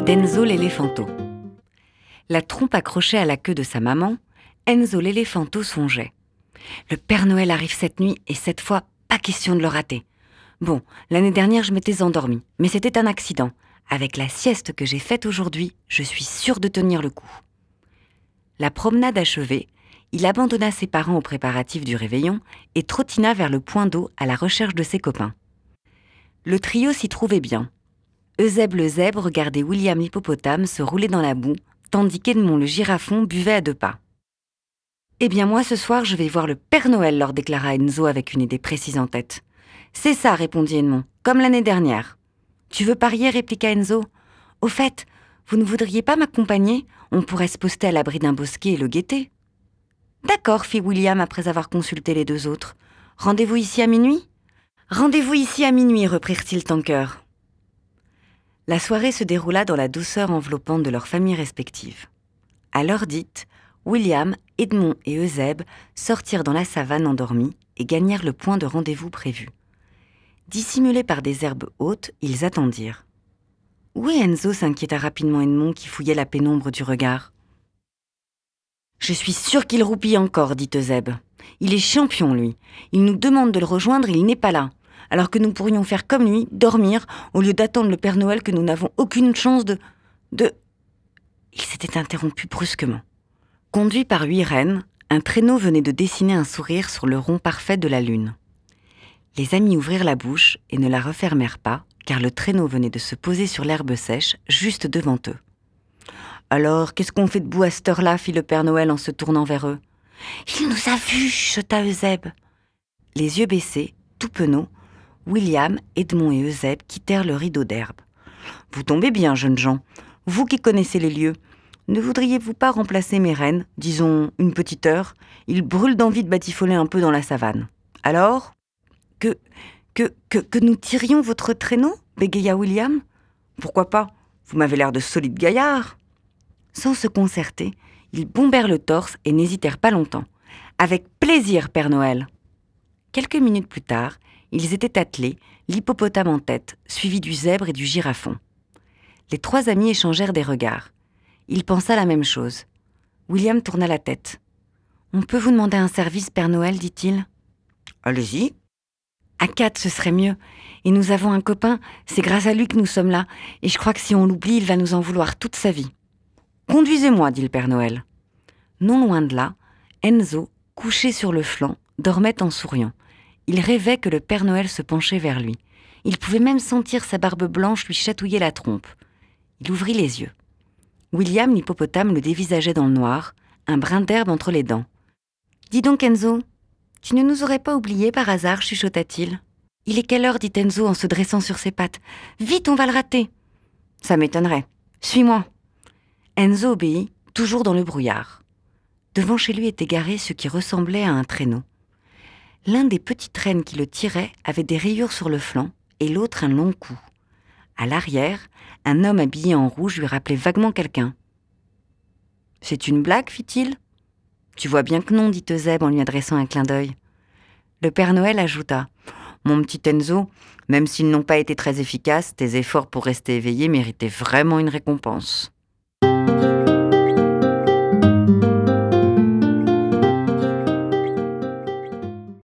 d'Enzo l'éléphanteau. La trompe accrochée à la queue de sa maman, Enzo l'éléphanteau songeait. Le Père Noël arrive cette nuit et cette fois, pas question de le rater. Bon, l'année dernière, je m'étais endormie, mais c'était un accident. Avec la sieste que j'ai faite aujourd'hui, je suis sûre de tenir le coup. La promenade achevée, il abandonna ses parents aux préparatifs du réveillon et trottina vers le point d'eau à la recherche de ses copains. Le trio s'y trouvait bien. Eusèbe le zèbre regardait William l'hippopotame se rouler dans la boue, tandis qu'Edmond le girafon buvait à 2 pas. « Eh bien moi, ce soir, je vais voir le Père Noël, leur déclara Enzo avec une idée précise en tête. « C'est ça, répondit Edmond, comme l'année dernière. »« Tu veux parier ?» répliqua Enzo. « Au fait, vous ne voudriez pas m'accompagner? On pourrait se poster à l'abri d'un bosquet et le guetter. »« D'accord, fit William après avoir consulté les 2 autres. « Rendez-vous ici à minuit ?»« Rendez-vous ici à minuit, reprirent-ils en chœur. La soirée se déroula dans la douceur enveloppante de leurs familles respectives. À l'heure dite, William, Edmond et Eusèbe sortirent dans la savane endormis et gagnèrent le point de rendez-vous prévu. Dissimulés par des herbes hautes, ils attendirent. « Où est Enzo ?» s'inquiéta rapidement Edmond qui fouillait la pénombre du regard. « Je suis sûre qu'il roupille encore, dit Eusèbe. Il est champion, lui. Il nous demande de le rejoindre et il n'est pas là. Alors que nous pourrions faire comme lui, dormir, au lieu d'attendre le Père Noël que nous n'avons aucune chance de... » Il s'était interrompu brusquement. Conduit par 8 rennes, un traîneau venait de dessiner un sourire sur le rond parfait de la lune. Les amis ouvrirent la bouche et ne la refermèrent pas, car le traîneau venait de se poser sur l'herbe sèche, juste devant eux. « Alors, qu'est-ce qu'on fait debout à cette heure-là » fit le Père Noël en se tournant vers eux. « Il nous a vus » chuchota Eusèbe. Les yeux baissés, tout penauds, William, Edmond et Eusèbe quittèrent le rideau d'herbe. « Vous tombez bien, jeunes gens. Vous qui connaissez les lieux. Ne voudriez-vous pas remplacer mes rennes, disons une petite heure? Ils brûlent d'envie de batifoler un peu dans la savane. Alors que nous tirions votre traîneau ?» bégaya William. « Pourquoi pas? Vous m'avez l'air de solides gaillards. » Sans se concerter, ils bombèrent le torse et n'hésitèrent pas longtemps. « Avec plaisir, Père Noël !» Quelques minutes plus tard, ils étaient attelés, l'hippopotame en tête, suivi du zèbre et du girafon. Les 3 amis échangèrent des regards. Il pensa la même chose. William tourna la tête. « On peut vous demander un service, Père Noël ?» dit-il. « Allez-y. »« À 4, ce serait mieux. Et nous avons un copain, c'est grâce à lui que nous sommes là. Et je crois que si on l'oublie, il va nous en vouloir toute sa vie. »« Conduisez-moi, » dit le Père Noël. Non loin de là, Enzo, couché sur le flanc, dormait en souriant. Il rêvait que le Père Noël se penchait vers lui. Il pouvait même sentir sa barbe blanche lui chatouiller la trompe. Il ouvrit les yeux. William l'hippopotame le dévisageait dans le noir, un brin d'herbe entre les dents. « Dis donc Enzo, tu ne nous aurais pas oubliés par hasard ?» chuchota-t-il. « Il est quelle heure ?» dit Enzo en se dressant sur ses pattes. « Vite, on va le rater !»« Ça m'étonnerait. Suis-moi !» Enzo obéit, toujours dans le brouillard. Devant chez lui était garé ce qui ressemblait à un traîneau. L'un des petites rennes qui le tiraient avait des rayures sur le flanc et l'autre un long cou. À l'arrière, un homme habillé en rouge lui rappelait vaguement quelqu'un. « C'est une blague ?» fit-il. « Tu vois bien que non, dit Eusèbe en lui adressant un clin d'œil. Le Père Noël ajouta. « Mon petit Enzo, même s'ils n'ont pas été très efficaces, tes efforts pour rester éveillé méritaient vraiment une récompense. »